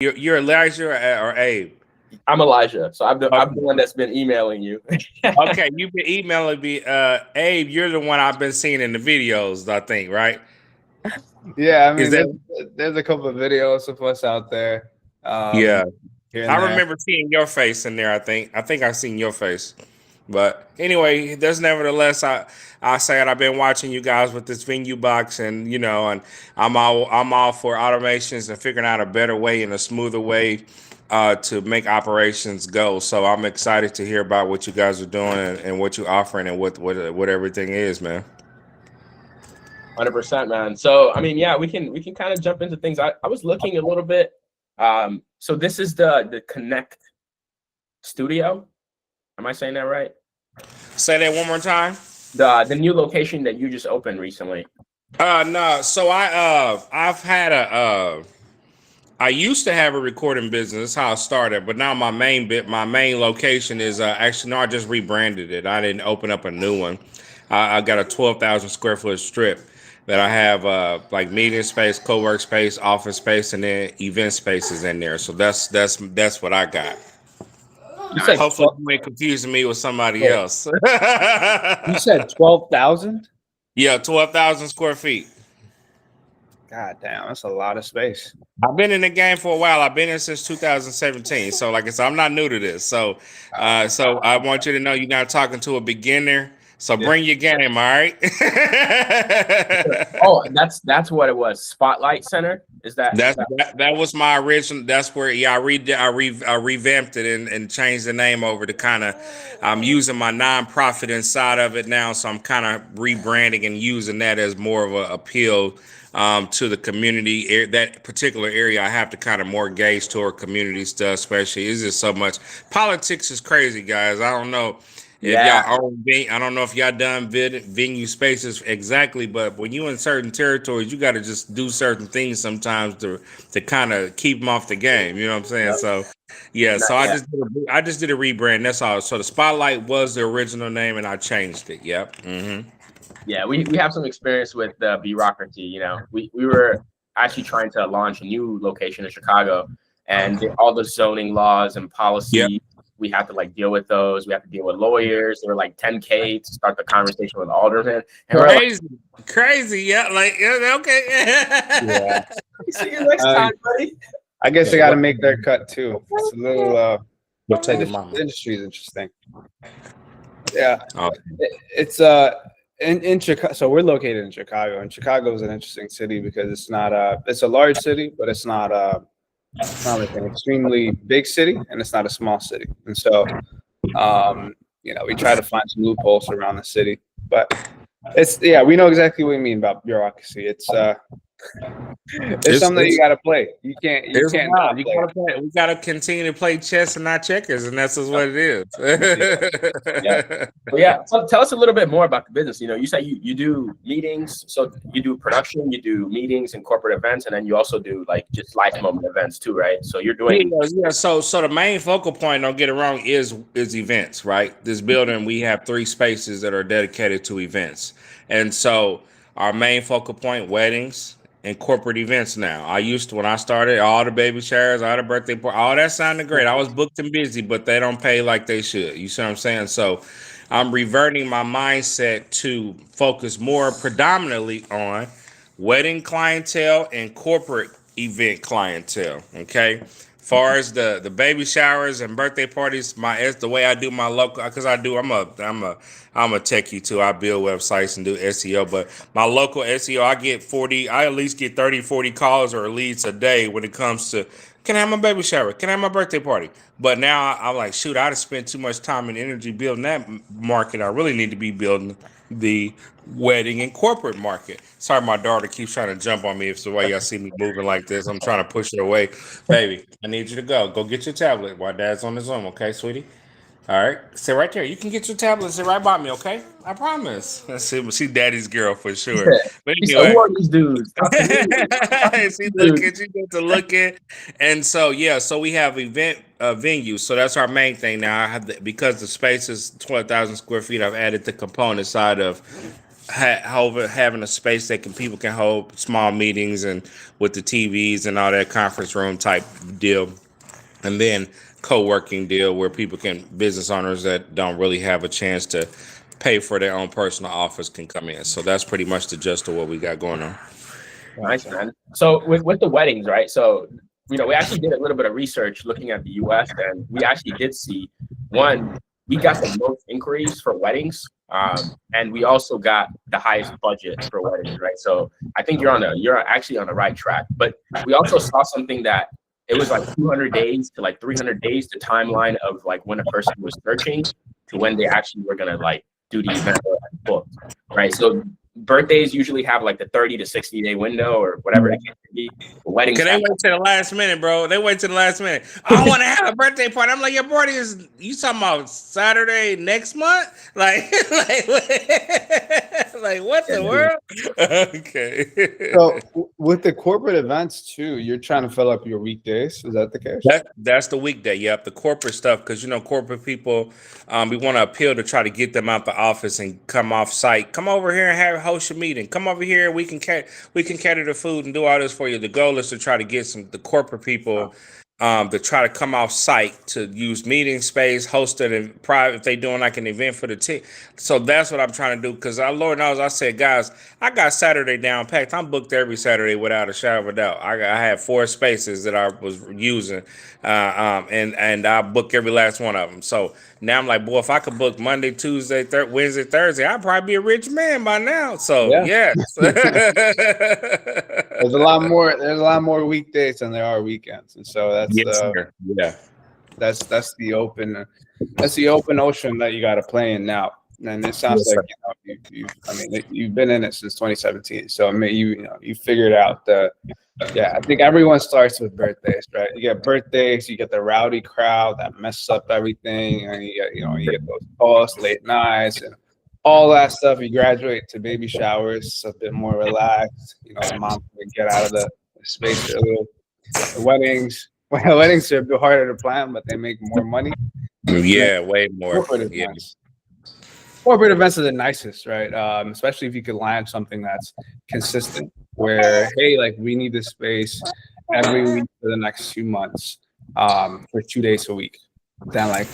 You're Elijah or Abe? I'm Elijah, so I'm the Okay. one that's been emailing you. Okay, you've been emailing me. Abe, you're the one I've been seeing in the videos, I think, right? Yeah, I Is mean, that there's a couple of videos of us out there, yeah. here I and there. remember seeing your face in there, I think. I think I seen your face. But anyway, there's nevertheless I say it, I've been watching you guys with this venue box and and I'm all for automations and figuring out a better way and a smoother way to make operations go. So I'm excited to hear about what you guys are doing and what you're offering and what everything is, man. 100%, man. So I mean, yeah, we can kind of jump into things. I was looking a little bit. So this is the Connect Studio. Am I saying that right? Say that one more time. The new location that you just opened recently. No. So I've had I used to have a recording business. That's how I started. But now my main location is actually no. I just rebranded it. I didn't open up a new one. I got a 12,000 square foot strip that I have like meeting space, co-work space, office space, and then event spaces in there. So that's what I got. You said Hopefully, you ain't confusing me with somebody wait, else. you said 12,000. Yeah, 12,000 square feet. God damn, that's a lot of space. I've been in the game for a while. I've been in since 2017. So, like I said, I'm not new to this. So I want you to know you're not talking to a beginner. So Yeah. bring your game, all right? Oh, that's what it was. Spotlight Center. Is that? That was my original. That's where I revamped it and changed the name over to kind of. I'm using my nonprofit inside of it now, so I'm kind of rebranding and using that as more of a appeal to the community. That particular area, I have to kind of more gauge toward community stuff, especially. It's just so much politics is crazy, guys. I don't know. If Yeah. y'all own, I don't know if y'all done venue spaces exactly, but when you in certain territories, you got to just do certain things sometimes to kind of keep them off the game. You know what I'm saying? Yep. So, yeah. Not So yet. I just did a rebrand. That's all. So the Spotlight was the original name, and I changed it. Yep. Yeah, we have some experience with bureaucracy. We were actually trying to launch a new location in Chicago, and all the zoning laws and Yep. policies, we had to like deal with those. We have to deal with lawyers. They were like 10K to start the conversation with aldermen, and we're like, Crazy. Yeah. Like okay. Yeah. "See you next time, buddy." I guess they Yeah, got to make their cut too. It's a little. We'll take it, The mama. industry is interesting. Yeah, Oh, it's in Chicago. So we're located in Chicago, and Chicago is an interesting city because it's a large city, but it's not like an extremely big city, and it's not a small city. And so, we try to find some loopholes around the city, but we know exactly what you mean about bureaucracy. It's something that you got to play. You There's a can't lot. not You play gotta play. We gotta continue to play chess and not checkers, and that's just what it is. Yeah. Well, yeah. So tell us a little bit more about the business. You say you do meetings, so you do production, you do meetings and corporate events, and then you also do like just life moment events too, right? So you're doing. Yeah. So the main focal point, don't get it wrong, is events, right? This building, we have 3 spaces that are dedicated to events, and so our main focal point, weddings and corporate events. Now, I used to when I started, all the baby showers, all the birthday party, all that sounded great. I was booked and busy, but they don't pay like they should. You see what I'm saying? So I'm reverting my mindset to focus more predominantly on wedding clientele and corporate event clientele. Okay. Far as the baby showers and birthday parties, the way I do my local, because I'm a techie too. I build websites and do SEO, but my local SEO, I at least get 30, 40 calls or leads a day when it comes to, can I have my baby shower? Can I have my birthday party? But now I'm like, shoot, I just spent too much time and energy building that market. I really need to be building the wedding and corporate market. Sorry, my daughter keeps trying to jump on me. If the way y'all see me moving like this, I'm trying to push her away. Baby, I need you to go. Go get your tablet while dad's on his Zoom, okay, sweetie? All right, sit right there. You can get your tablet. Sit right by me, okay? I promise. She daddy's girl for sure. But He said, anyway, "Who are these dudes?" Talk to me. Talk to she these dudes. looking. She gets to looking, and so yeah. So we have event venues. So that's our main thing now. Because the space is 12,000 square feet. I've added the component side of having a space that people can hold small meetings and with the TVs and all that conference room type deal, and then co-working deal where business owners that don't really have a chance to pay for their own personal office can come in. So that's pretty much the gist of what we got going on. Nice, man. So with the weddings, right? So, we actually did a little bit of research looking at the US, and we actually did see we got the most inquiries for weddings. And we also got the highest budget for weddings, right? So I think you're actually on the right track. But we also saw something that it was like 200 days to like 300 days, the timeline of like when a person was searching to when they actually were gonna like do the event or like book, right? So birthdays usually have like the 30 to 60 day window or whatever it can be. Weddings. Cause they wait to the last minute, bro. They wait to the last minute. I want to have a birthday party. I'm like, your party is, you talking about Saturday next month? Like what the world? Okay. So with the corporate events too, you're trying to fill up your weekdays. Is that the case? That's the weekday. Yep, the corporate stuff. Because corporate people, we want to appeal to try to get them out the office and come off site. Come over here and host a meeting. Come over here. We can cater the food and do all this for you. The goal is to try to get the corporate people to try to come off site to use meeting space, host it in private if they're doing like an event for the team. So that's what I'm trying to do. Because Lord knows, I said, guys, I got Saturday down packed. I'm booked every Saturday without a shadow of a doubt. I had 4 spaces that I was using, and I booked every last one of them. So now I'm like, boy, if I could book Monday, Tuesday, Wednesday, Thursday, I'd probably be a rich man by now. So yes. There's a lot more weekdays than there are weekends, and so that's that's the open ocean that you got to play in now. And it sounds like you've been in it since 2017. So I mean, you figured out I think everyone starts with birthdays, right? You get birthdays, you get the rowdy crowd that messes up everything, and you get those calls, late nights, and all that stuff. You graduate to baby showers, a bit more relaxed. The mom can get out of the space early. The weddings are a bit harder to plan, but they make more money. Yeah, way more. Corporate events are the nicest, right? Especially if you could land something that's consistent, where hey, like we need this space every week for the next 2 months, for 2 days a week. Then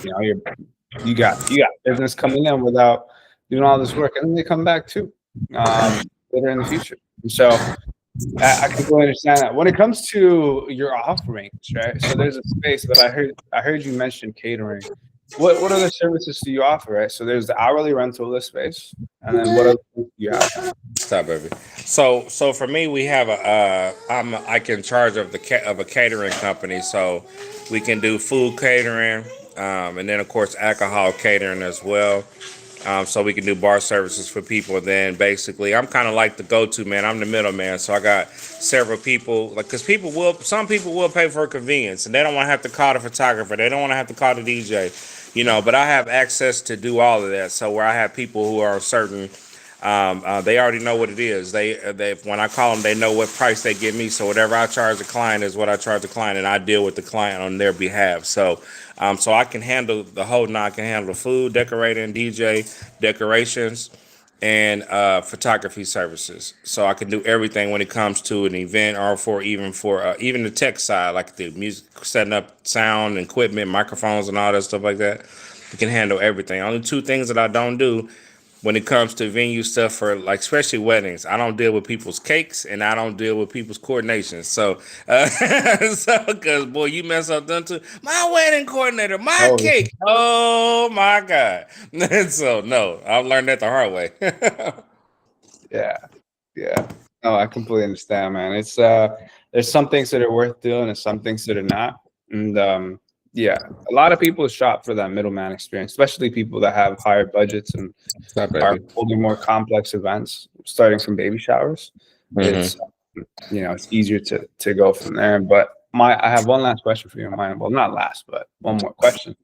you got business coming in without doing all this work, and then they come back too later in the future. And so I completely understand that. When it comes to your offerings, right? So there's a space, but I heard you mention catering. What other services do you offer, right? So there's the hourly rental of the space, and then what other things do you have? Stop, baby. So for me, we have I'm in charge of a catering company, so we can do food catering, and then of course alcohol catering as well. So we can do bar services for people. Then basically, I'm kind of like the go-to man. I'm the middleman, so I got several people. Because some people will pay for convenience, and they don't want to have to call the photographer. They don't want to have to call the DJ, But I have access to do all of that. So where I have people who are certain, they already know what it is. They when I call them, they know what price they give me. So whatever I charge the client is what I charge the client, and I deal with the client on their behalf. So I can handle the whole I can handle the food, decorating, DJ, decorations, and photography services. So I can do everything when it comes to an event, or even the tech side, like the music, setting up sound, equipment, microphones, and all that stuff like that. We can handle everything. Only 2 things that I don't do when it comes to venue stuff for especially weddings. I don't deal with people's cakes, and I don't deal with people's coordinations. So, because boy, you mess up done too. My wedding coordinator, my cake. Oh my God. So no, I've learned that the hard way. Yeah. No, I completely understand, man. It's there's some things that are worth doing and some things that are not. And a lot of people shop for that middleman experience, especially people that have higher budgets and are holding more complex events, starting from baby showers. It's it's easier to go from there. But I have one last question for you in mind. Well, not last, but one more question.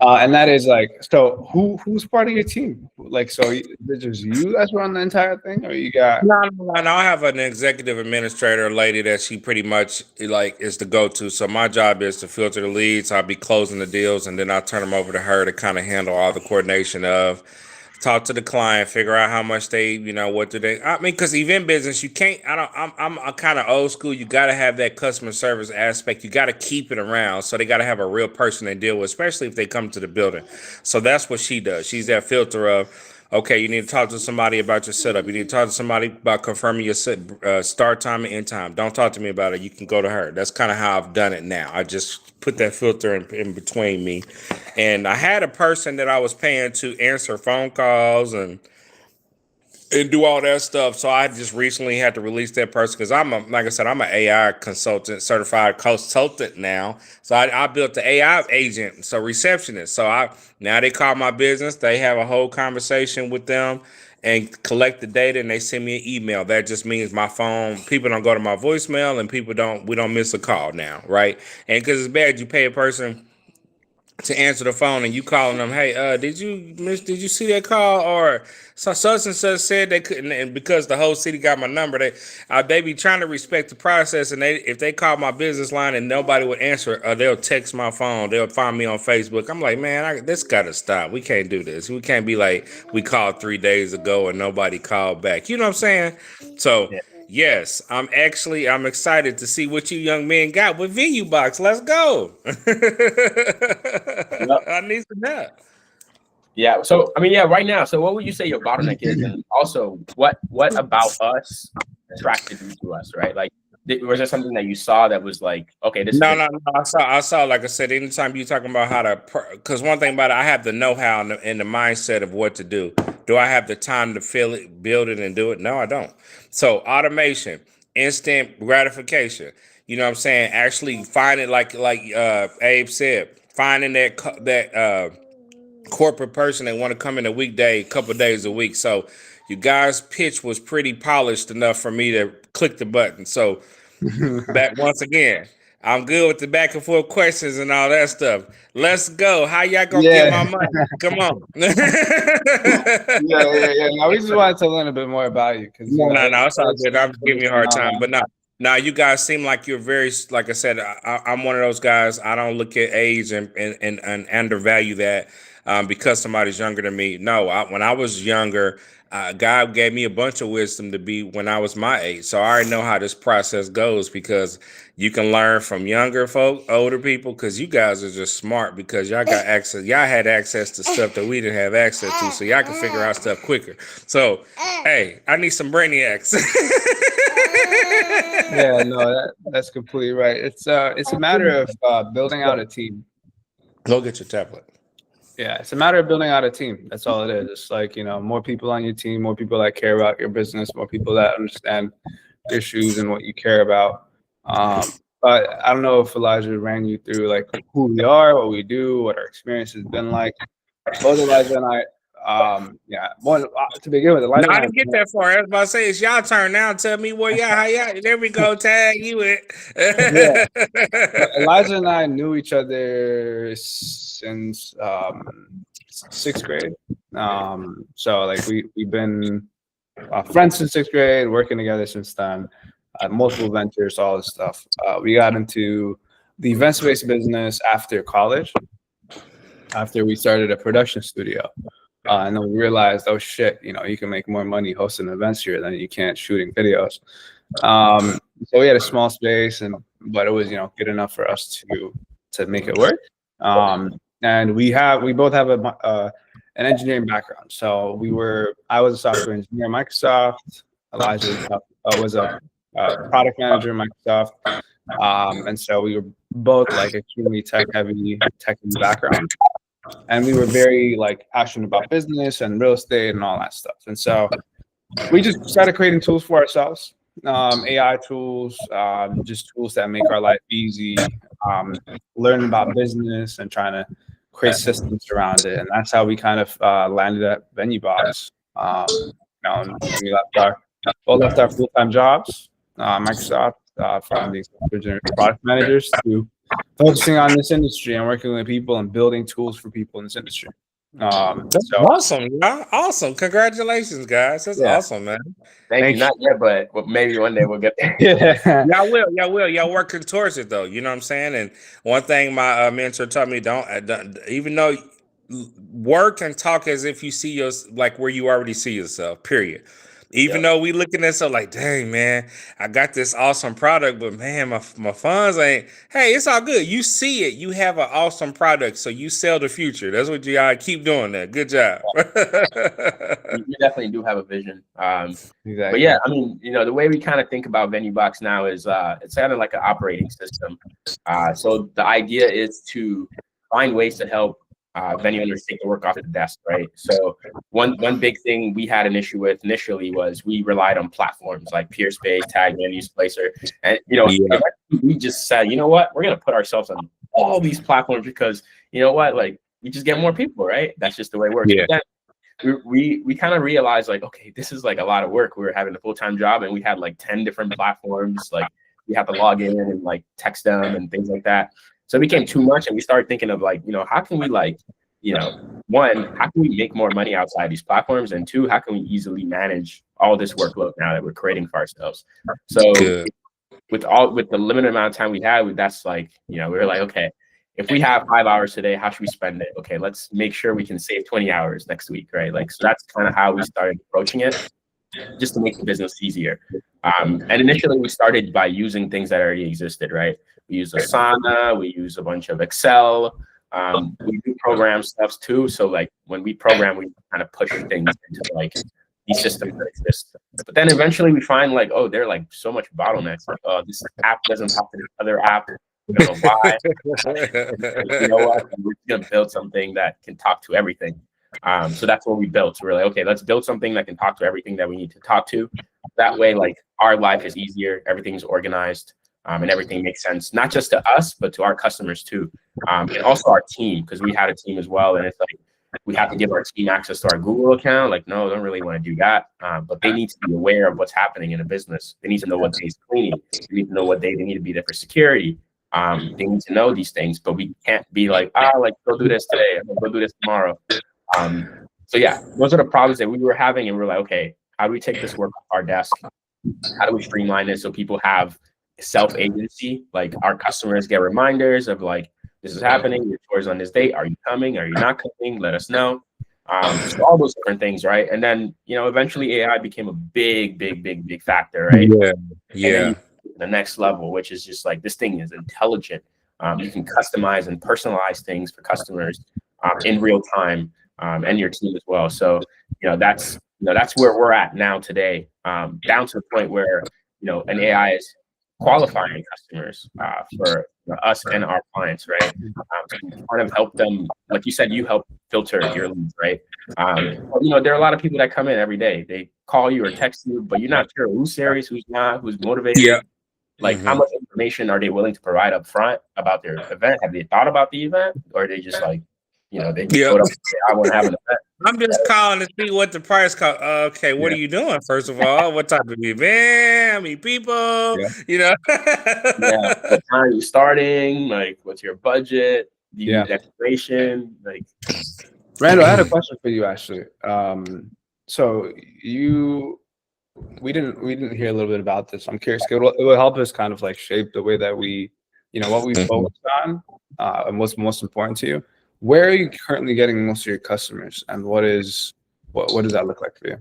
And that is so who's part of your team? So is it just you that's run the entire thing, or you got? No. I have an executive administrator lady that she pretty much is the go-to. So my job is to filter the leads. I'll be closing the deals, and then I'll turn them over to her to kind of handle all the coordination of talk to the client, figure out how much they, what do they, I mean, because event business, you can't, I'm kind of old school. You got to have that customer service aspect. You got to keep it around. So they got to have a real person to deal with, especially if they come to the building. So that's what she does. She's that filter of, okay, you need to talk to somebody about your setup. You need to talk to somebody about confirming your start time and end time. Don't talk to me about it. You can go to her. That's kind of how I've done it now. I just put that filter in between me. And I had a person that I was paying to answer phone calls and do all that stuff. So I just recently had to release that person because like I said, I'm an AI consultant, certified consultant now. So I built the AI agent, so receptionist. So now they call my business. They have a whole conversation with them and collect the data, and they send me an email. That just means my phone, people don't go to my voicemail, and we don't miss a call now, right? And because it's bad, you pay a person to answer the phone and you calling them, hey, did you see that call? Or such and such said they couldn't, and because the whole city got my number, they be trying to respect the process, and if they call my business line and nobody would answer, they'll text my phone, they'll find me on Facebook. I'm like, man, this gotta stop. We can't do this. We can't be like, we called 3 days ago and nobody called back. You know what I'm saying? So yes, I'm excited to see what you young men got with VenueBox. Let's go. Yep. I need some help. Yeah. So I mean, yeah, right now. So what would you say your bottleneck is? And also what about us attracted you to us, right? Like, was there something that you saw that was like, okay, this No. I saw, like I said, anytime you talking about how to, because one thing about it, I have the know-how and the mindset of what to do. Do I have the time to feel it, build it, and do it? No, I don't. So automation, instant gratification. You know what I'm saying? Actually finding, like Abe said, finding that corporate person that want to come in a weekday, couple days a week. So you guys' pitch was pretty polished enough for me to click the button. So back once again, I'm good with the back and forth questions and all that stuff. Let's go. How y'all gonna get my money? Come on. Yeah. No, we just wanted to learn a bit more about you because No, it's all good. I'm just giving you a hard time, but no. Now you guys seem like you're very, like I said, I'm one of those guys. I don't look at age and undervalue that because somebody's younger than me. No, when I was younger, God gave me a bunch of wisdom to be when I was my age. So I already know how this process goes because you can learn from younger folk, older people, because you guys are just smart because y'all got access. Y'all had access to stuff that we didn't have access to, so y'all can figure out stuff quicker. So, hey, I need some brainiacs. Yeah, no, that's completely right. It's a matter of building out a team. Go get your tablet. Yeah, it's a matter of building out a team. That's all it is. It's like, more people on your team, more people that care about your business, more people that understand issues and what you care about. But I don't know if Elijah ran you through like who we are, what we do, what our experience has been like. Both Elijah and I, to begin with, Elijah. No, I didn't get that far. I was about to say it's y'all turn now. Tell me where y'all, how y'all. There we go. Tag you it. Yeah. Elijah and I knew each other since 6th grade. So like we've been friends since 6th grade, working together since then. Multiple ventures, all this stuff. We got into the events-based business after college, after we started a production studio. And then we realized, oh shit, you can make more money hosting events here than you can shooting videos. So we had a small space, but it was good enough for us to make it work. And we both have an engineering background. So I was a software engineer at Microsoft. Elijah was a product manager at Microsoft. And so we were both like extremely tech background. And we were very passionate about business and real estate and all that stuff. And so we just started creating tools for ourselves, AI tools, just tools that make our life easy, learning about business and trying to create systems around it. And that's how we kind of landed at VenueBox. We left our full-time jobs, Microsoft, from the product managers to focusing on this industry and working with people and building tools for people in this industry. That's awesome. Yeah? Awesome. Congratulations, guys. That's awesome, man. Thank you. Not yet, but maybe one day we'll get there. Y'all will. Y'all working towards it though. You know what I'm saying? And one thing my mentor taught me, don't even though work and talk as if you see like where you already see yourself, period. Even though we looking at stuff like, dang, man, I got this awesome product, but man, my funds ain't. Hey, it's all good. You see it. You have an awesome product, so you sell the future. That's what you gotta keep doing. That. Good job. You definitely do have a vision. Exactly. But yeah, I mean, the way we kind of think about VenueBox now is it's kind of like an operating system. So the idea is to find ways to help venue owners take the work off the desk, right? So one big thing we had an issue with initially was we relied on platforms like Peerspace, Tag Venues, Placer, and we just said, you know what, we're gonna put ourselves on all these platforms because you know what, like we just get more people, right? That's just the way it works. Yeah. But then we kind of realized like, okay, this is like a lot of work. We were having a full-time job and we had like 10 different platforms. Like we had to log in and like text them and things like that. So it became too much, and we started thinking of like, how can we like, one, how can we make more money outside these platforms, and two, how can we easily manage all this workload now that we're creating for ourselves? So with the limited amount of time we had, that's like, we were like, okay, if we have 5 hours today, how should we spend it? Okay, let's make sure we can save 20 hours next week, right? Like, so that's kind of how we started approaching it, just to make the business easier. And initially we started by using things that already existed, right? We use Asana, we use a bunch of Excel, we do program stuff too. So like when we program, we kind of push things into like these systems that exist. But then eventually we find like, oh, there are like so much bottlenecks. Like, oh, this app doesn't talk to this other app. I don't know why. You know what? We're gonna build something that can talk to everything. So that's what we built. So we're like, okay, let's build something that can talk to everything that we need to talk to. That way, like our life is easier, everything's organized, and everything makes sense, not just to us, but to our customers too. And also our team, because we had a team as well. And it's like, we have to give our team access to our Google account. Like, no, don't really want to do that. But they need to be aware of what's happening in a business. They need to know what day is cleaning. They need to know what day they need to be there for security. They need to know these things, but we can't be like, like go do this today, go do this tomorrow. So yeah, those are the problems that we were having, and we're like, okay, how do we take this work off our desk? How do we streamline it so people have self-agency? Like our customers get reminders of like, this is happening, your tour's on this date. Are you coming? Are you not coming? Let us know. So all those different things, right? And then, eventually AI became a big factor, right? Yeah. The next level, which is just like, this thing is intelligent. You can customize and personalize things for customers in real time, and your team as well. So, that's where we're at now today, down to the point where, an AI is qualifying customers for us and our clients, right? So we kind of help them, like you said, you help filter your leads, right? There are a lot of people that come in every day. They call you or text you, but you're not sure who's serious, who's not, who's motivated. Yeah. Like, how much information are they willing to provide up front about their event? Have they thought about the event, or are they just like, they just showed up and say, I want to have an event? I'm just calling to see what the price cost. Okay, what are you doing? First of all, what type of event? How many people? What time are you starting? Like, what's your budget? Do you need exploration? Like, Randall, I had a question for you actually. So we didn't hear a little bit about this. I'm curious. It will help us kind of like shape the way that we, what we focus on, and what's most important to you. Where are you currently getting most of your customers, and what does that look like for you?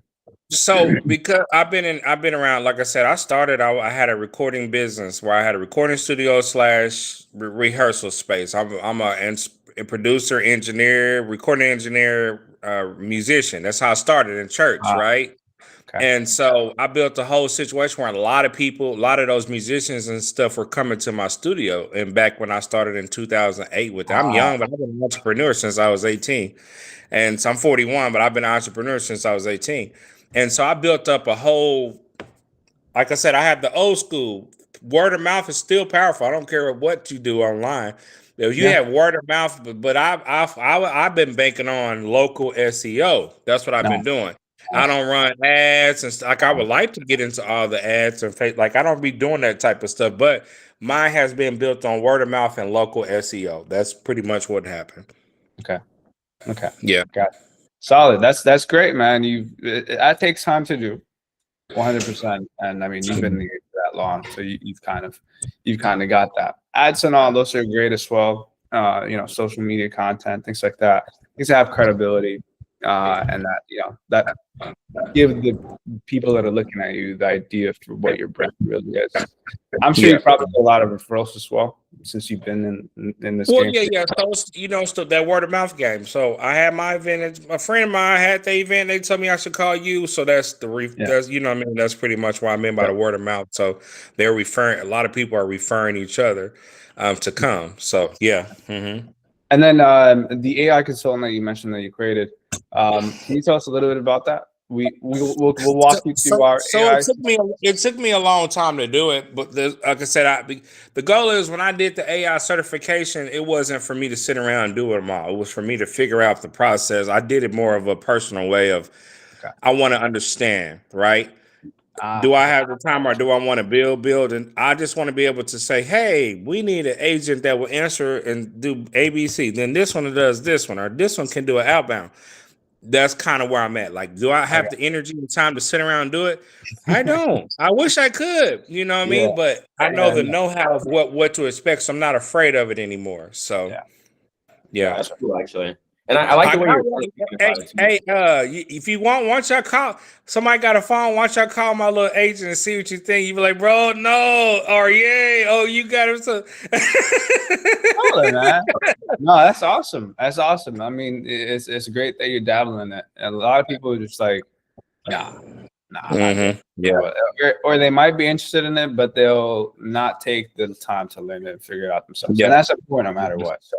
So because I've been around, like I said, I had a recording business where I had a recording studio / rehearsal space. I'm a producer, engineer, recording engineer, musician. That's how I started in church, right? Okay. And so I built a whole situation where a lot of those musicians and stuff were coming to my studio. And back when I started in 2008 with it, I'm young, but I've been an entrepreneur since I was 18. And so I'm 41, but I've been an entrepreneur since I was 18. And so I built up a whole, like I said, I had the old school. Word of mouth is still powerful. I don't care what you do online. If you have word of mouth, but I've been banking on local SEO. That's what I've been doing. I don't run ads and like I would like to get into all the ads and like I don't be doing that type of stuff, but mine has been built on word of mouth and local SEO. That's pretty much what happened. Okay. Yeah. Got it. Solid. That's great, man. That takes time to do, 100%. And I mean, you've been in the game for that long, so you've kind of got that. Ads and all those are great as well. Social media content, things like that. needs to have credibility, and that that give the people that are looking at you the idea for what your brand really is. I'm sure you probably do a lot of referrals as well, since you've been in this game. Yeah. So it's still that word of mouth game. So I had my event. A friend of mine had the event. They told me I should call you. So that's that's what I mean. That's pretty much what I meant by the word of mouth. So they're referring. A lot of people are referring each other to come. So yeah. Mm-hmm. And then the AI consultant that you mentioned that you created, can you tell us a little bit about that? We'll walk you through our AI. It took me a long time to do it, but like I said, the goal is when I did the AI certification, it wasn't for me to sit around and do it all. It was for me to figure out the process. I did it more of a personal way of, I want to understand, right? Do I have the time, or do I want to build? And I just want to be able to say, hey, we need an agent that will answer and do ABC. Then this one does this one, or this one can do an outbound. That's kind of where I'm at. Like, do I have the energy and time to sit around and do it? I don't. I wish I could, you know what I mean? But I know the know-how of what to expect, so I'm not afraid of it anymore. So, yeah. That's cool, actually. And I like the way you're if you want, once y'all call, somebody got a phone, once y'all call my little agent and see what you think, you be like, bro, no, or yay, oh, you got him. So, man. No, that's awesome. That's awesome. I mean, it's great that you're dabbling in it. And a lot of people are just like, nah. Mm-hmm. Yeah. Or they might be interested in it, but they'll not take the time to learn it and figure it out themselves. Yeah. And that's important no matter what. So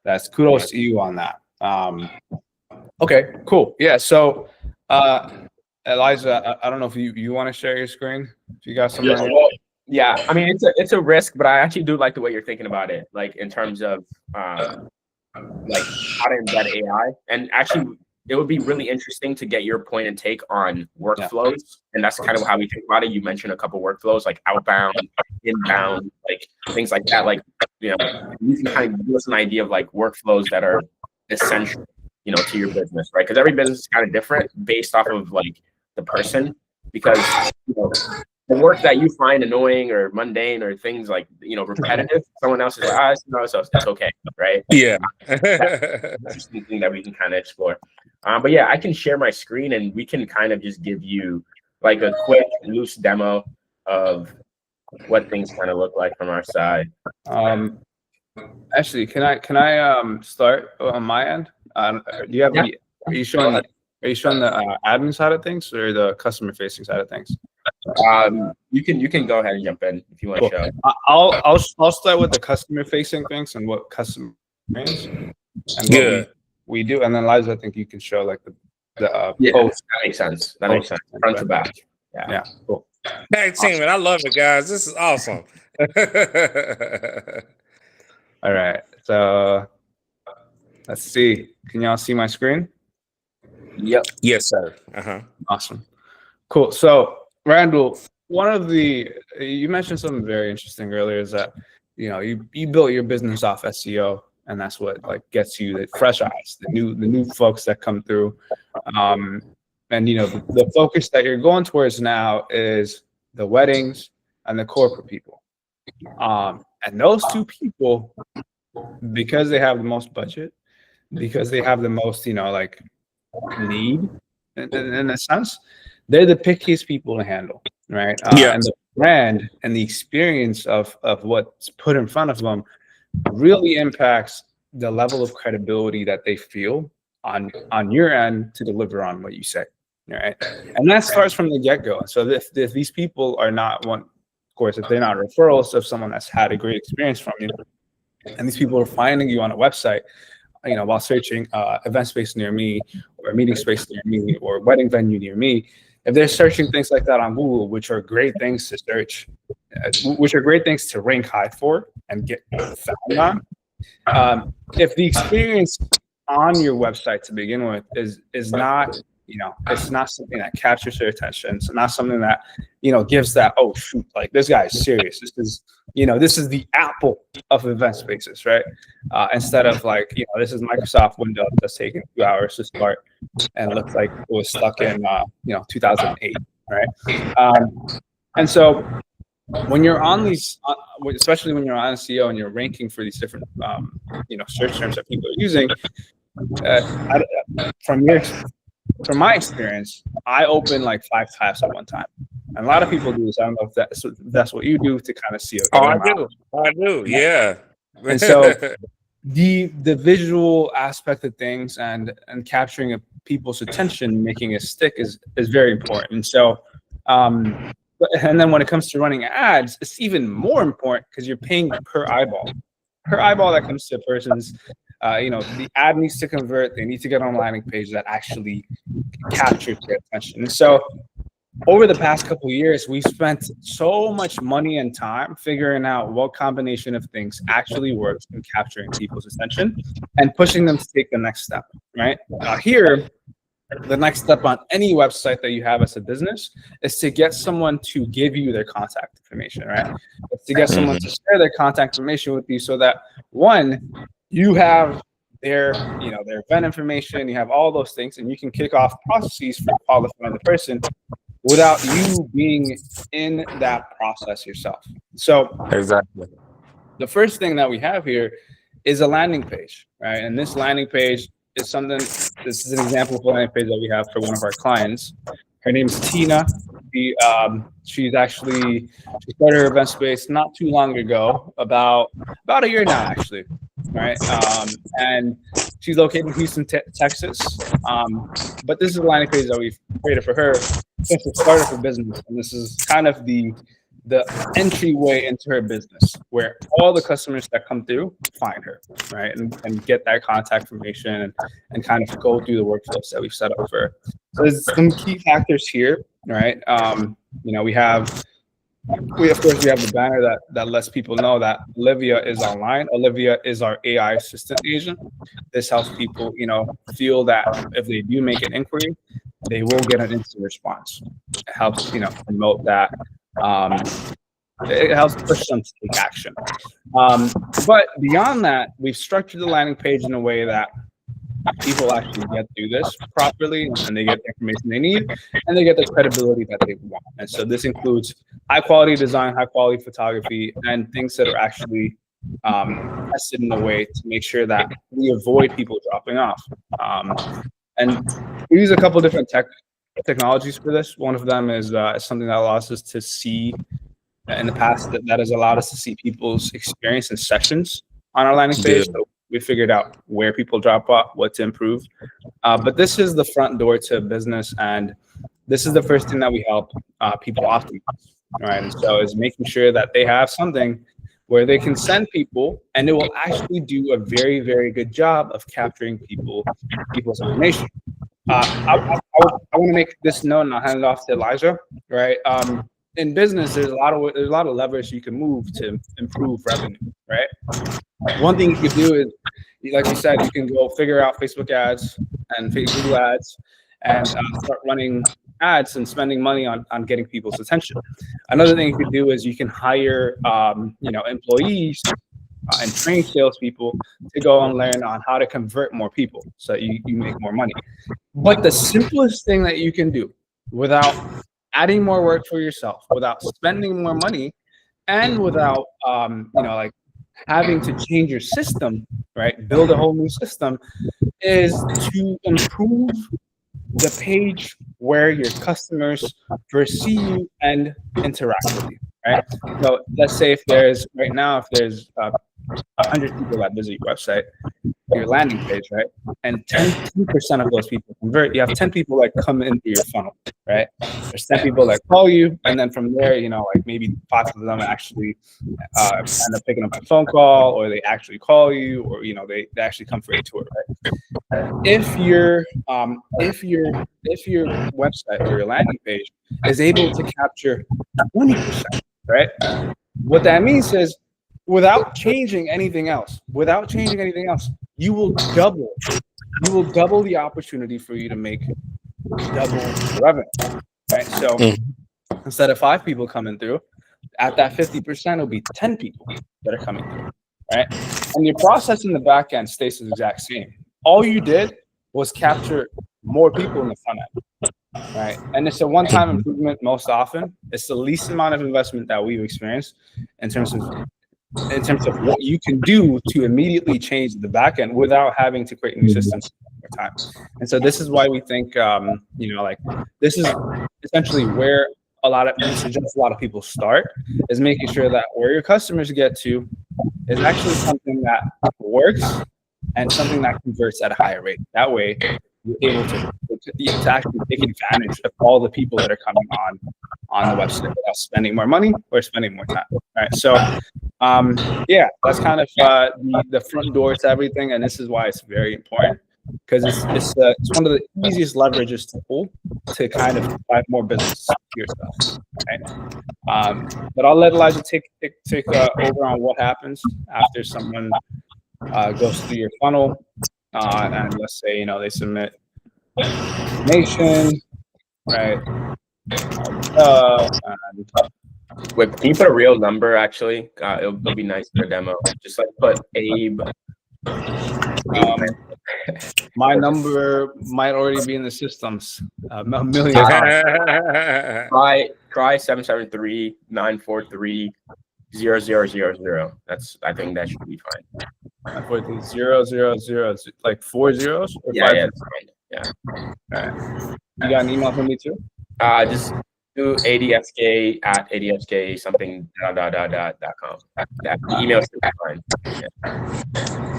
that's kudos to you on that. Okay, cool. Yeah. So, Eliza, I don't know if you want to share your screen. If you got something. Yeah. I mean, it's a risk, but I actually do like the way you're thinking about it. Like in terms of like how to embed AI, and actually, it would be really interesting to get your point and take on workflows. Yeah. And that's kind of how we think about it. You mentioned a couple workflows like outbound, inbound, like things like that. Like, you know, you can kind of give us an idea of like workflows that are essential, you know, to your business, right? Because every business is kind of different based off of like the person, because, you know, the work that you find annoying or mundane or things like, you know, repetitive, someone else is like, so it's okay, right? Yeah. That's interesting thing that we can kind of explore. But yeah, I can share my screen and we can kind of just give you like a quick loose demo of what things kind of look like from our side. Actually, can I start on my end? Do you have any? Are you showing the admin side of things or the customer facing side of things? You can go ahead and jump in if you want to show. I'll start with the customer facing things and what customer means and what we do, and then Liza, I think you can show like the post. That makes sense. Front to back. Yeah. Cool. Tag team, I love it, guys. This is awesome. All right, so let's see. Can y'all see my screen? Yep. Yes, sir. Awesome. Cool. So, Randall, you mentioned something very interesting earlier, is that, you know, you built your business off SEO, and that's what like gets you the fresh eyes, the new folks that come through. And you know, the focus that you're going towards now is the weddings and the corporate people. And those two people, because they have the most budget, because they have the most, you know, like need in a sense, they're the pickiest people to handle, right? And the brand and the experience of what's put in front of them really impacts the level of credibility that they feel on your end to deliver on what you say, right? And that starts from the get-go. So if these people are not of course, if they're not referrals of someone that's had a great experience from you, and these people are finding you on a website, you know, while searching event space near me, or meeting space near me, or wedding venue near me, if they're searching things like that on Google, which are great things to search, which are great things to rank high for and get found on, if the experience on your website to begin with is not, you know, it's not something that captures their attention. It's not something that, you know, gives that, oh shoot, like this guy is serious. This is, you know, this is the Apple of event spaces, right? Instead of like, you know, this is Microsoft Windows that's taking 2 hours to start and looks like it was stuck in, you know, 2008, right? And so when you're on these, especially when you're on SEO and you're ranking for these different, you know, search terms that people are using, from from my experience, I open like 5 tabs at one time. And a lot of people do this. I don't know if that's what you do to kind of see. Oh, I do. Yeah. And so the visual aspect of things and capturing people's attention, making it stick is very important. And so, and then when it comes to running ads, it's even more important because you're paying per eyeball. Per eyeball that comes to a person's, the ad needs to convert. They need to get on a landing page that actually captures their attention. And so, over the past couple of years, we've spent so much money and time figuring out what combination of things actually works in capturing people's attention and pushing them to take the next step, right? Here, the next step on any website that you have as a business is to get someone to give you their contact information, right? It's to get someone to share their contact information with you so that, one, you have their event information, you have all those things, and you can kick off processes for qualifying the person without you being in that process yourself. So exactly, the first thing that we have here is a landing page, right? And this landing page is something, this is an example of a landing page that we have for one of our clients. Her name's Tina. She started her event space not too long ago, about a year now, actually, right? And she's located in Houston, Texas. But this is a landing page that we've created for her since the start of her business, and this is kind of the entryway into her business, where all the customers that come through find her, right, and get that contact information and kind of go through the workflows that we've set up for her. So there's some key factors here, right? We have the banner that lets people know that Olivia is online. Olivia is our AI assistant agent. This helps people, feel that if they do make an inquiry, they will get an instant response. It helps, promote that. It helps push them to take action. But beyond that, we've structured the landing page in a way that people actually get through this properly, and they get the information they need, and they get the credibility that they want. And so this includes high quality design, high quality photography, and things that are actually tested in a way to make sure that we avoid people dropping off. And we use a couple different technologies for this. One of them is something that allows us to see in the past that has allowed us to see people's experience and sessions on our landing page. So we figured out where people drop off, what to improve. But this is the front door to business, and this is the first thing that we help people optimize, right? And so is making sure that they have something where they can send people, and it will actually do a very, very good job of capturing people's information. I want to make this note, and I'll hand it off to Elijah, right? In business, there's a lot of levers you can move to improve revenue, right? One thing you can do is, like you said, you can go figure out Facebook ads and Facebook ads and start running ads and spending money on getting people's attention. Another thing you can do is you can hire employees and train salespeople to go and learn on how to convert more people so that you make more money. But the simplest thing that you can do without adding more work for yourself, without spending more money, and without having to change your system, right? Build a whole new system, is to improve the page where your customers first see you and interact with you, right? So let's say if there's 100 people that visit your website, your landing page, right? And 10% of those people convert. You have 10 people that come into your funnel, right? There's 10 people that call you, and then from there, maybe 5 of them actually end up picking up a phone call, or they actually call you, or they actually come for a tour, right? If your website or your landing page is able to capture 20%, right? What that means is, without changing anything else, you will double the opportunity for you to make double the revenue, right? So instead of 5 people coming through, at that 50%, it'll be 10 people that are coming through, right? And your process in the back end stays the exact same. All you did was capture more people in the front end, right? And it's a one-time improvement most often. It's the least amount of investment that we've experienced in terms of in terms of what you can do to immediately change the back end without having to create new systems over time. And so this is why we think, like this is essentially where a lot of people start, is making sure that where your customers get to is actually something that works and something that converts at a higher rate. That way, you're able to actually take advantage of all the people that are coming on the website without spending more money or spending more time. All right, so that's kind of the front door to everything, and this is why it's very important, because it's one of the easiest leverages to pull to kind of drive more business to yourself. Right? But I'll let Elijah take over on what happens after someone goes through your funnel, and let's say they submit information, right? Wait, can you put a real number? Actually, it'll be nice for a demo. Just like put Abe. My number might already be in the systems. A million. Try 773-943-0000. I think that should be fine. 943-000, like 4 zeros? Or yeah, 5 yeah, that's fine. Yeah. All right. You got an email from me too? Just do adsk@adsk something .com. That email should be fine. Yeah.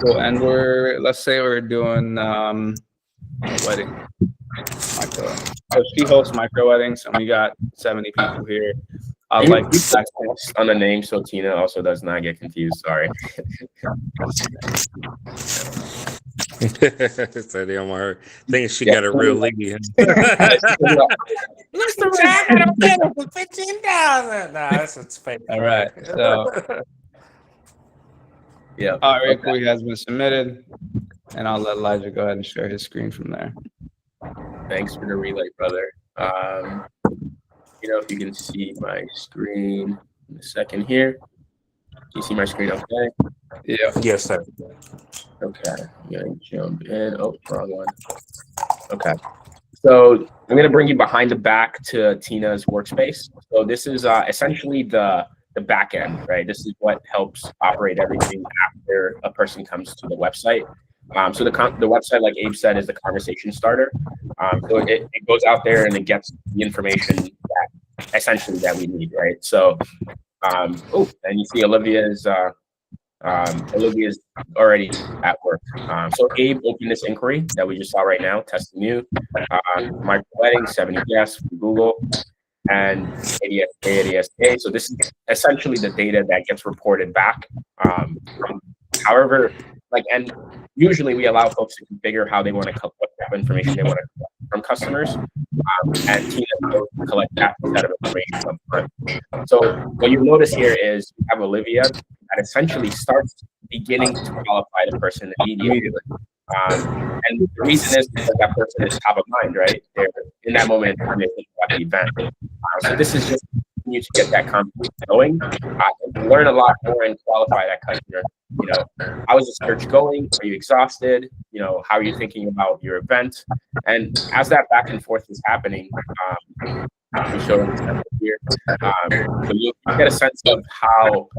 Cool. And let's say we're doing a wedding. So she hosts micro weddings, and we got 70 people here. I'd like on the name so Tina also does not get confused. Sorry. So they don't want her thinking she got a real lady. Mr. Jack, I don't get it for $15,000. No, that's fake. All right. So yeah. All right, cool. He has been submitted, and I'll let Elijah go ahead and share his screen from there. Thanks for the relay, brother. If you can see my screen in a second here. Can you see my screen okay? Yeah. Yes, sir. Okay. I'm going to jump in. Oh, wrong one. Okay. So I'm going to bring you behind the back to Tina's workspace. So this is essentially the back end, right? This is what helps operate everything after a person comes to the website. So the website, like Abe said, is the conversation starter. So it goes out there and it gets the information that essentially that we need, right? So, and you see Olivia's already at work. So Abe opened this inquiry that we just saw right now, testing you. Micro wedding, 70 guests from Google, and ADSK. So this is essentially the data that gets reported back. However, and usually we allow folks to configure how they want to collect what type of information they want to collect from customers, and Tina will collect that set of information up front. So what you notice here is you have Olivia that essentially starts beginning to qualify the person immediately. And the reason is because that person is top of mind, right? They're in that moment in time they think about the event. So this is just continue to get that conversation going, learn a lot more and qualify that customer. How is the search going? Are you exhausted? How are you thinking about your event? And as that back and forth is happening, I'm showing this here. So you get a sense of how.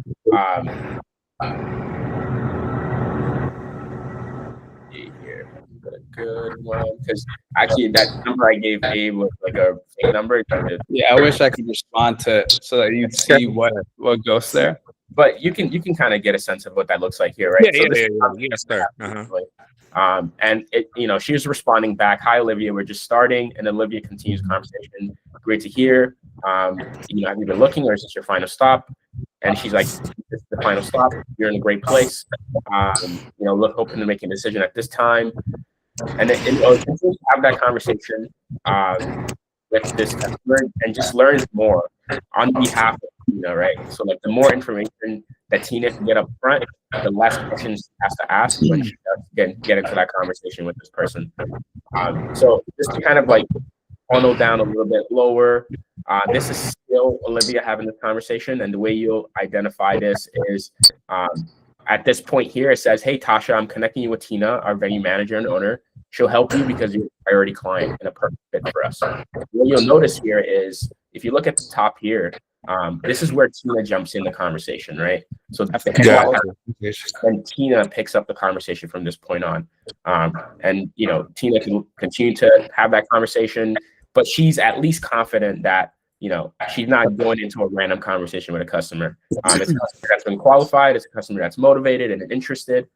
Here, a good one, because actually that number I gave Abe was like a fake number. Yeah, I wish I could respond to it so that you'd see what goes there. But you can kind of get a sense of what that looks like here, right? Yes, sir. And it, she was responding back, "Hi, Olivia, we're just starting." And Olivia continues the conversation. "Great to hear. Have you been looking, or is this your final stop?" And she's like, "This is the final stop. You're in a great place. Hoping to make a decision at this time." And continue to have that conversation with this customer and just learn more on behalf of Tina, right? So the more information that Tina can get up front, the less questions she has to ask when she does get into that conversation with this person. So just to kind of funnel down a little bit lower, this is still Olivia having this conversation, and the way you'll identify this is at this point here, it says, "Hey, Tasha, I'm connecting you with Tina, our venue manager and owner. She'll help you because you're a priority client and a perfect fit for us." What you'll notice here is, if you look at the top here, This is where Tina jumps in the conversation, right? So then Tina picks up the conversation from this point on. And, you know, Tina can continue to have that conversation, but she's at least confident that, you know, she's not going into a random conversation with a customer. It's a customer that's been qualified. It's a customer that's motivated and interested.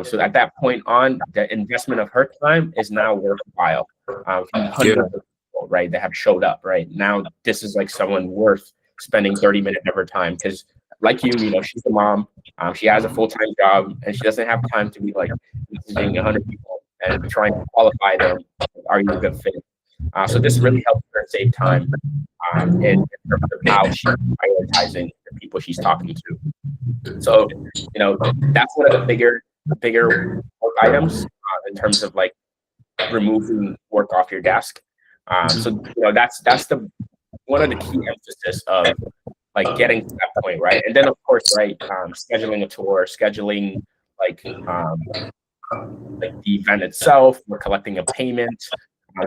So at that point on, the investment of her time is now worthwhile. Hundreds of people, right, that have showed up, right? Now this is like someone worth spending 30 minutes of her time, because like you know, she's a mom, she has a full-time job, and she doesn't have time to be like messaging 100 people and trying to qualify them. Are you a good fit? So this really helps her save time in terms of how she's prioritizing the people she's talking to. So, you know, that's one of the bigger work items in terms of like removing work off your desk. So, you know, that's the one of the key emphasis of like getting to that point, right? And then of course, right, scheduling a tour, scheduling like the event itself, we're collecting a payment,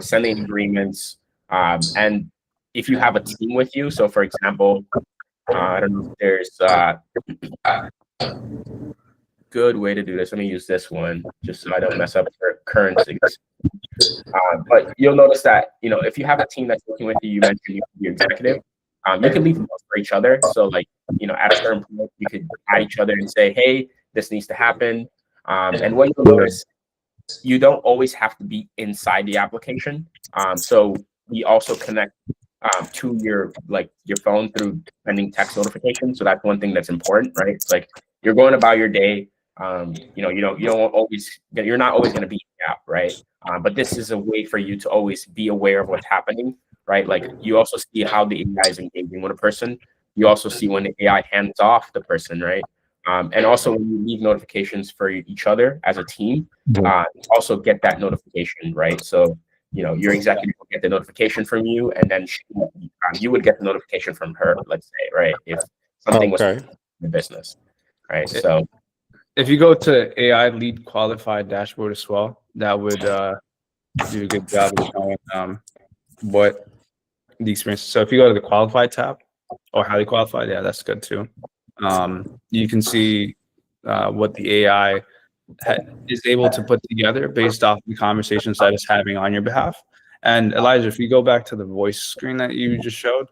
sending agreements, and if you have a team with you, so for example, I don't know if there's good way to do this. Let me use this one just so I don't mess up your currencies. But you'll notice that, you know, if you have a team that's working with you, you mentioned your executive, you can leave notes for each other. So like, you know, at a certain point, you could add each other and say, hey, this needs to happen. And what you'll notice, you don't always have to be inside the application. So we also connect to your phone through sending text notifications. So that's one thing that's important, right? It's like you're going about your day. You know, you're not always going to be in the app, right? But this is a way for you to always be aware of what's happening, right? Like you also see how the AI is engaging with a person. You also see when the AI hands off the person, right? And also when you leave notifications for each other as a team, also get that notification, right? So, you know, your executive will get the notification from you, and then you would get the notification from her, let's say, right? If something was in the business, right? So if you go to AI lead qualified dashboard as well, that would do a good job of showing what the experience is. So if you go to the qualified tab or highly qualified, yeah, that's good too. You can see what the AI is able to put together based off the conversations that it's having on your behalf. And Elijah, if you go back to the voice screen that you just showed,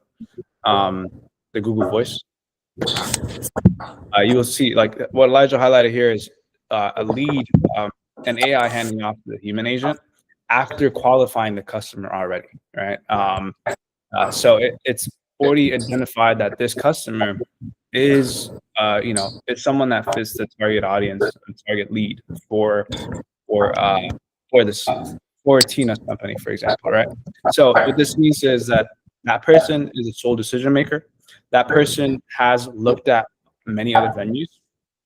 the Google Voice, you will see like what Elijah highlighted here is a lead, an AI handing off to the human agent after qualifying the customer already, right? So it's already identified that this customer is, you know, it's someone that fits the target audience and target lead for Tina's company, for example, right? So what this means is that that person is a sole decision maker. That person has looked at many other venues,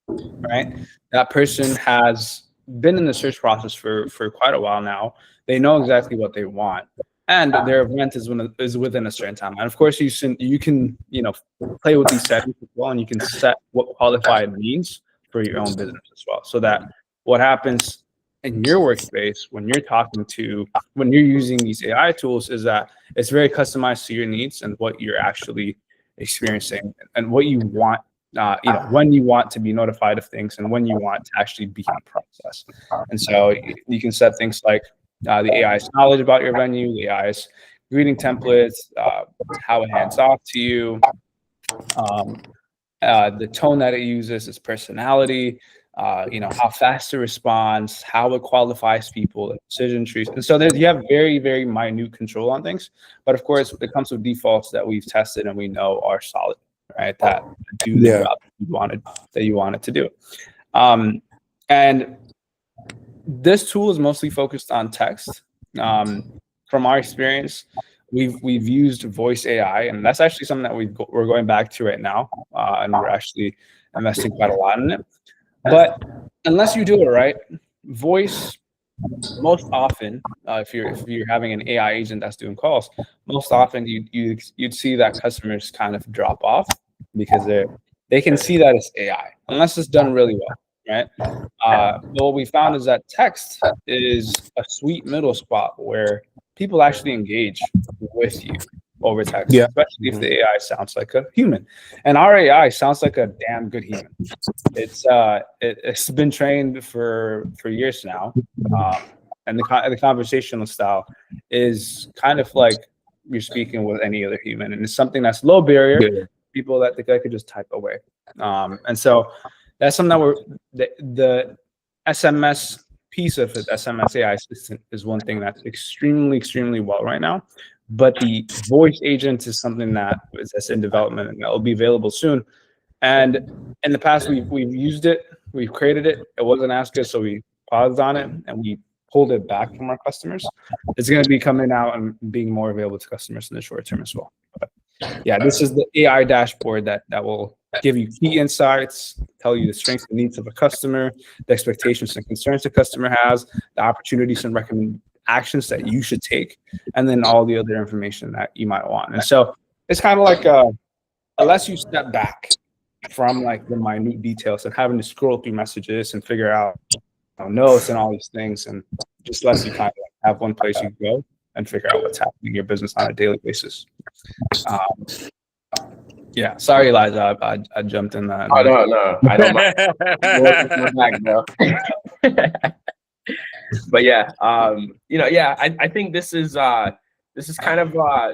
right? That person has been in the search process for quite a while now. They know exactly what they want, and their event is within a certain time. And of course, you can you know, play with these settings as well, and you can set what qualified means for your own business as well. So that what happens in your workspace when you're using these AI tools is that it's very customized to your needs and what you're actually experiencing and what you want. You know, when you want to be notified of things and when you want to actually be in the process. And so you can set things like the AI's knowledge about your venue, the AI's greeting templates, how it hands off to you, the tone that it uses, its personality, you know, how fast it responds, how it qualifies people, the decision trees. And so you have very, very minute control on things. But of course, it comes with defaults that we've tested and we know are solid, right? That do the job that you wanted to do. And this tool is mostly focused on text. From our experience, we've used voice AI, and that's actually something that we're going back to right now, and we're actually investing quite a lot in it. But unless you do it right, voice most often, if you're having an AI agent that's doing calls, most often you'd see that customers kind of drop off because they can see that it's AI unless it's done really well, right? But what we found is that text is a sweet middle spot where people actually engage with you. over text, Yeah. especially if the AI sounds like a human. And our AI sounds like a damn good human. It's been trained for years now, and the conversational style is kind of like you're speaking with any other human, and it's something that's low barrier. Yeah. People that think I could just type away, and so that's something that the SMS piece of it, SMS AI assistant, is one thing that's extremely well right now. But the voice agent is something that's in development and that will be available soon. And in the past, we've used it, we've created it. It wasn't as good, so we paused on it and we pulled it back from our customers. It's going to be coming out and being more available to customers in the short term as well. But yeah, this is the AI dashboard that will give you key insights, tell you the strengths and needs of a customer, the expectations and concerns the customer has, the opportunities and recommend actions that you should take, and then all the other information that you might want. And so it's kind of like unless you step back from like the minute details and having to scroll through messages and figure out notes and all these things, and just lets you kind of like have one place you go and figure out what's happening in your business on a daily basis. Yeah, sorry, Elijah, I jumped in that. Oh no, I don't mind. Bro. But yeah, I think this is kind of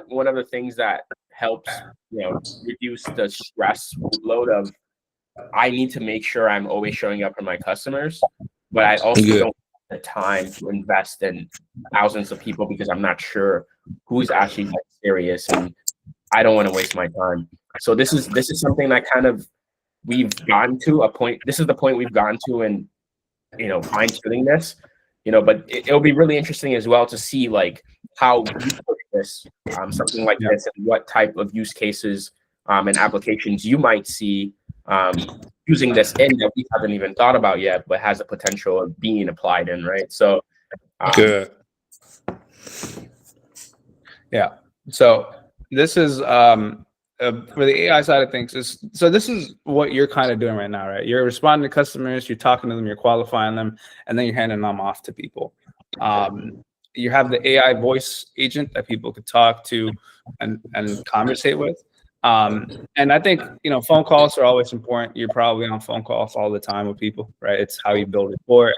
one of the things that helps reduce the stress load of I need to make sure I'm always showing up for my customers, but I also don't have the time to invest in thousands of people because I'm not sure who's actually like serious, and I don't want to waste my time. So this is something that kind of we've gotten to a point. This is the point we've gotten to in fine tuning this. But it'll be really interesting as well to see like how you push this, something like this, and what type of use cases and applications you might see using this in that we haven't even thought about yet, but has the potential of being applied in, right? So good. Yeah. So this is for the AI side of things. This is what you're kind of doing right now, right? You're responding to customers, you're talking to them, you're qualifying them, and then you're handing them off to people. You have the AI voice agent that people could talk to and conversate with. And I think phone calls are always important. You're probably on phone calls all the time with people, right? It's how you build rapport,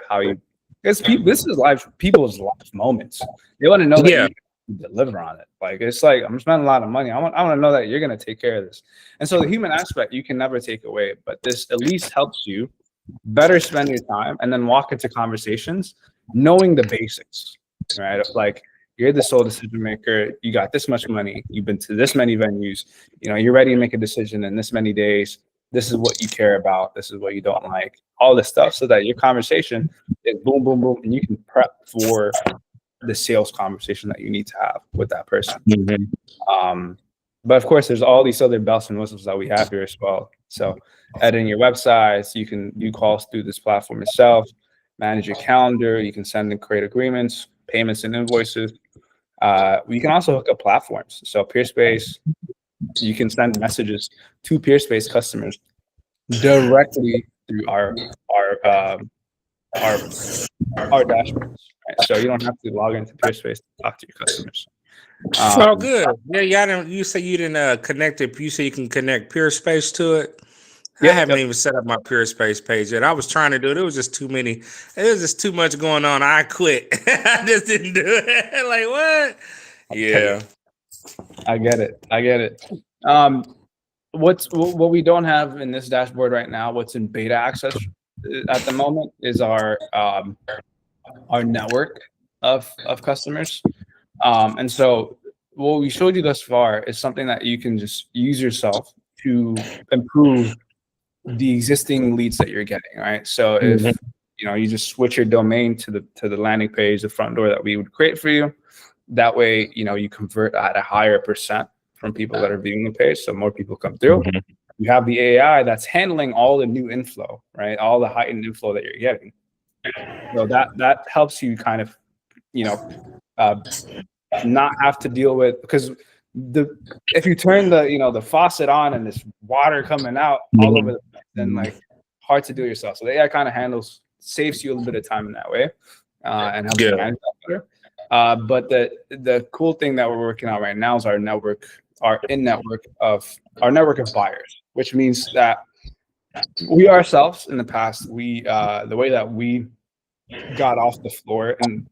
this is people's life moments. They want to know that you deliver on it. Like, it's like, I'm spending a lot of money. I want to know that you're going to take care of this. And so the human aspect you can never take away, but this at least helps you better spend your time and then walk into conversations knowing the basics, right? Like, you're the sole decision maker. You got this much money. You've been to this many venues. You're ready to make a decision in this many days. This is what you care about. This is what you don't like. All this stuff, so that your conversation is boom, boom, boom, and you can prep for the sales conversation that you need to have with that person. But of course, there's all these other bells and whistles that we have here as well. So editing your websites, you can do calls through this platform itself, manage your calendar. You can send and create agreements, payments and invoices. We can also hook up platforms. So Peerspace, you can send messages to Peerspace customers directly through our dashboards. Right? So you don't have to log into Peerspace to talk to your customers. Oh, good. Yeah, you say you didn't connect it. You say you can connect Peerspace to it. I haven't even set up my Peerspace page yet. I was trying to do it. It was just too many. It was just too much going on. I quit. I just didn't do it. Like, what? Yeah. I get it. What we don't have in this dashboard right now, what's in beta access at the moment, is our network of customers. And so what we showed you thus far is something that you can just use yourself to improve the existing leads that you're getting, right? So if you just switch your domain to the landing page, the front door that we would create for you, that way you convert at a higher percent from people that are viewing the page, so more people come through. You have the AI that's handling all the new inflow, right? All the heightened inflow that you're getting. So that helps you kind of not have to deal with, because if you turn the faucet on and there's water coming out all over the place, then like hard to do it yourself. So the AI kind of saves you a little bit of time in that way, and helps you manage that better. But the cool thing that we're working on right now is our network of buyers, which means that we ourselves in the past, the way that we got off the floor and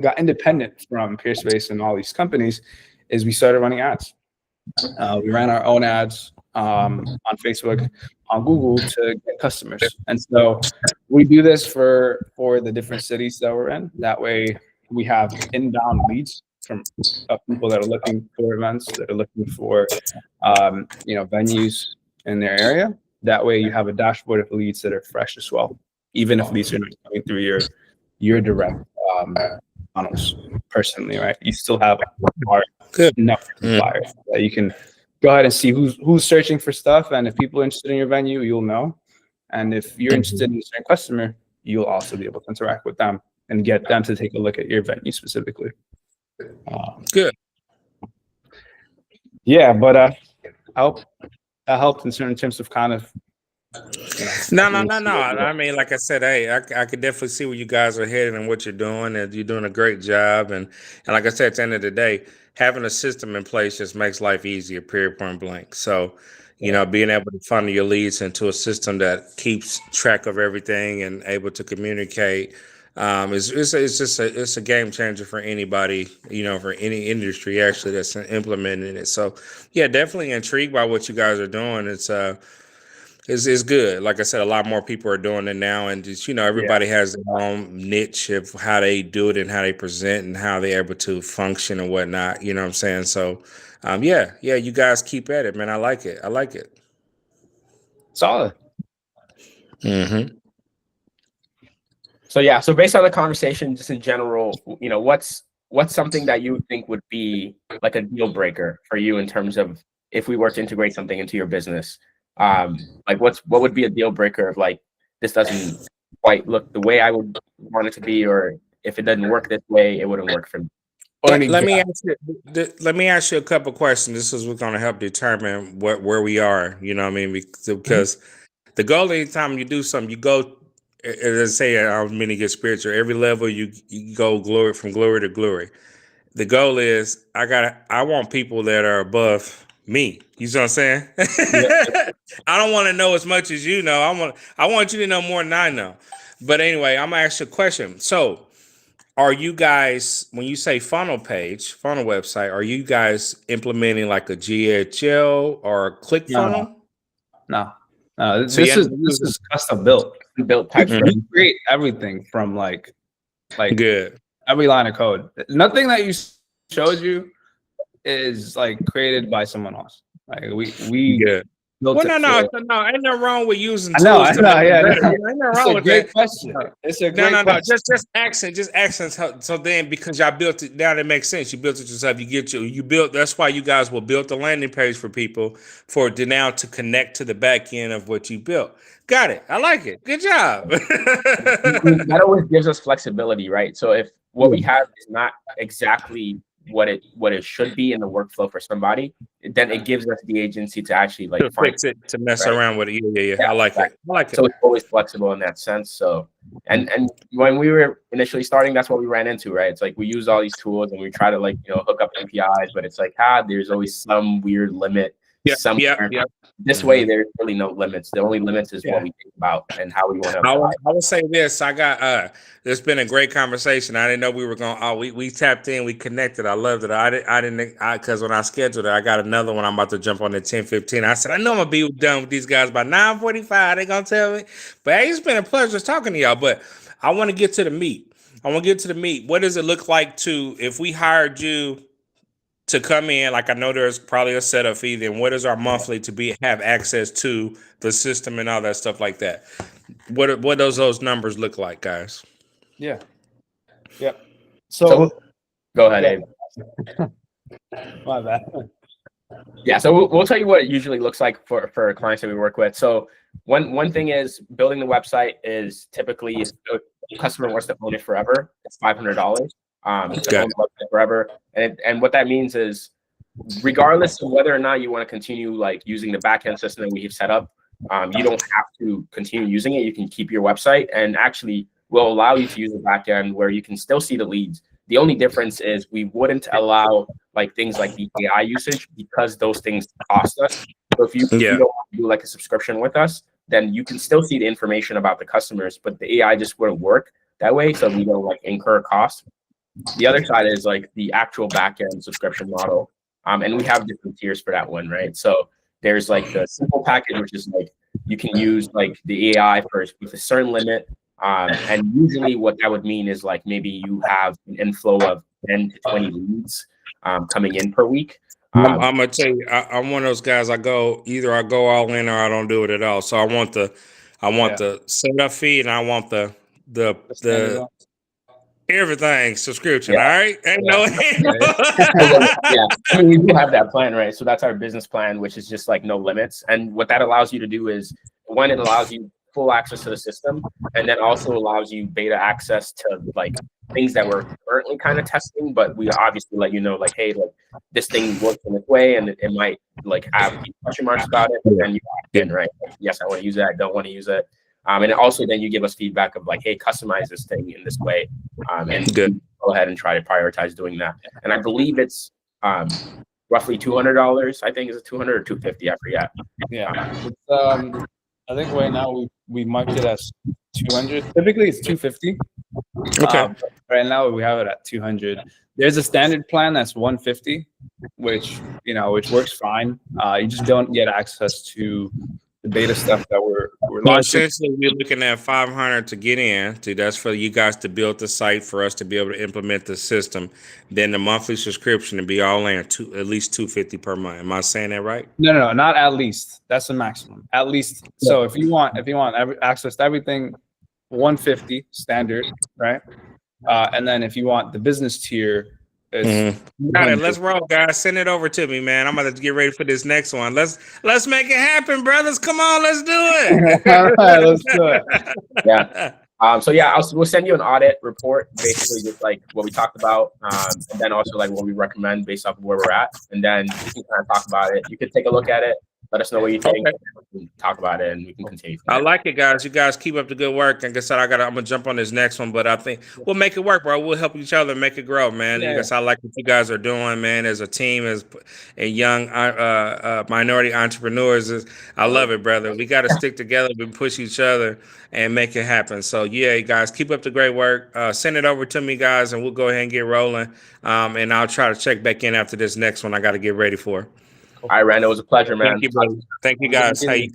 got independent from Peerspace and all these companies is we started running ads. We ran our own ads on Facebook, on Google to get customers. And so we do this for the different cities that we're in. That way we have inbound leads from people that are looking for events, that are looking for venues in their area. That way you have a dashboard of leads that are fresh as well, even if leads are not coming through your direct funnels personally, right? You still have our network of buyers that you can go ahead and see who's searching for stuff. And if people are interested in your venue, you'll know. And if you're interested in a certain customer, you'll also be able to interact with them and get them to take a look at your venue specifically. Good. Yeah, but that helped in certain terms of kind of. No. I mean, like I said, hey, I could definitely see where you guys are headed and what you're doing, and you're doing a great job. And like I said, at the end of the day, having a system in place just makes life easier, period, point blank. So, being able to funnel your leads into a system that keeps track of everything and able to communicate it's a game changer for anybody, for any industry actually that's implementing it. So, yeah, definitely intrigued by what you guys are doing. It's good. Like I said, a lot more people are doing it now, and just everybody has their own niche of how they do it and how they present and how they're able to function and whatnot. You know what I'm saying? So, yeah, you guys keep at it, man. I like it. Solid. Mm-hmm. So based on the conversation, just in general, what's something that you think would be like a deal breaker for you in terms of if we were to integrate something into your business? Like what would be a deal breaker of like, this doesn't quite look the way I would want it to be, or if it doesn't work this way, it wouldn't work for me. Let me ask you a couple questions. This is what's going to help determine where we are. You know what I mean? Because the goal anytime you do something, you go, as I say, I don't mean to get spiritual. Every level you go from glory to glory. The goal is I want people that are above me. You see what I'm saying? Yeah. I don't want to know as much as you know. I want you to know more than I know. But anyway, I'm gonna ask you a question. So, are you guys, when you say funnel website, are you guys implementing like a GHL or a ClickFunnels? No. This is custom built. Type. We create everything from like good. Every line of code. Nothing that you showed you is like created by someone else. Like we good. No, ain't nothing wrong with using tools. I know, yeah. Ain't nothing wrong with that. Question. It's a great question. Just accents. So then, because y'all built it, now that makes sense. You built it yourself. You built. That's why you guys will build the landing page for people to connect to the back end of what you built. Got it. I like it. Good job. That always gives us flexibility, right? So if what we have is not exactly what it should be in the workflow for somebody, then it gives us the agency to actually like fix it, to mess around with it. Yeah. I like it. So it's always flexible in that sense. So and when we were initially starting, that's what we ran into, right? It's like we use all these tools and we try to hook up APIs, but it's like there's always some weird limit. This way, there's really no limits. The only limits is what we think about and how we want to. I will say this: there's been a great conversation. I didn't know we were going. We tapped in, we connected. I loved it. I didn't because when I scheduled it, I got another one. I'm about to jump on at 10:15. I said I know I'm gonna be done with these guys by 9:45. They gonna tell me. But hey, it's been a pleasure talking to y'all. But I want to get to the meat. What does it look like if we hired you to come in? Like, I know there's probably a setup fee. Then what is our monthly to have access to the system and all that stuff like that? What does those numbers look like, guys? Yeah. Yep. So go ahead, Abe. My bad. Yeah. So we'll tell you what it usually looks like for clients that we work with. So one thing is building the website is typically if the customer wants to own it forever, it's $500. Forever, and what that means is, regardless of whether or not you want to continue like using the backend system that we have set up, you don't have to continue using it. You can keep your website, and actually will allow you to use the backend where you can still see the leads. The only difference is we wouldn't allow like things like the AI usage because those things cost us. So if you don't want to do like a subscription with us, then you can still see the information about the customers, but the AI just wouldn't work that way. So we don't like incur costs. The other side is like the actual backend subscription model. And we have different tiers for that one, right? So there's like the simple package, which is like you can use like the AI first with a certain limit. And usually what that would mean is like maybe you have an inflow of 10 to 20 leads coming in per week. I'm gonna tell you, I'm one of those guys. I go all in or I don't do it at all. So I want the setup fee and I want the everything subscription. All right, yeah. I mean, we do have that plan, right? So that's our business plan, which is just like no limits. And what that allows you to do is, one, it allows you full access to the system, and then also allows you beta access to like things that we're currently kind of testing, but we obviously let you know, like, hey, like this thing works in this way, and it might like have question marks about it, and you can, right? Like, yes, I want to use it. I don't want to use it. And also then you give us feedback of like, hey, customize this thing in this way, and good. Go ahead and try to prioritize doing that. And I believe it's roughly $200. I think is it 200 or 250? I forget. Yeah, I think right now we marked it as 200. Typically it's 250. Okay. Right now we have it at 200. There's a standard plan that's 150, which works fine. You just don't get access to the beta stuff that we're launching. Essentially, we're looking at 500 to get in. That's for you guys to build the site for us to be able to implement the system. Then the monthly subscription to be all in at least 250 per month. Am I saying that right? No, not at least. That's the maximum. At least. So if you want access to everything, 150 standard, right? And then if you want the business tier, got it. Let's roll, guys. Send it over to me, man. I'm about to get ready for this next one. Let's make it happen, brothers. Come on, let's do it. All right, let's do it. Yeah. So yeah, we'll send you an audit report, basically just like what we talked about, and then also like what we recommend based off of where we're at, and then you can kind of talk about it. You could take a look at it. Let us know what you think. Okay. We can talk about it, and we can continue. I like it, guys. You guys keep up the good work. Like I said, I'm gonna jump on this next one, but I think we'll make it work, bro. We'll help each other make it grow, man. Yeah. I like what you guys are doing, man. As a team, as a young minority entrepreneurs, I love it, brother. We got to stick together and push each other and make it happen. So yeah, guys, keep up the great work. Send it over to me, guys, and we'll go ahead and get rolling. And I'll try to check back in after this next one. I got to get ready for. All right, Randall, it was a pleasure, man. Thank you, brother. Thank you, guys. Hey.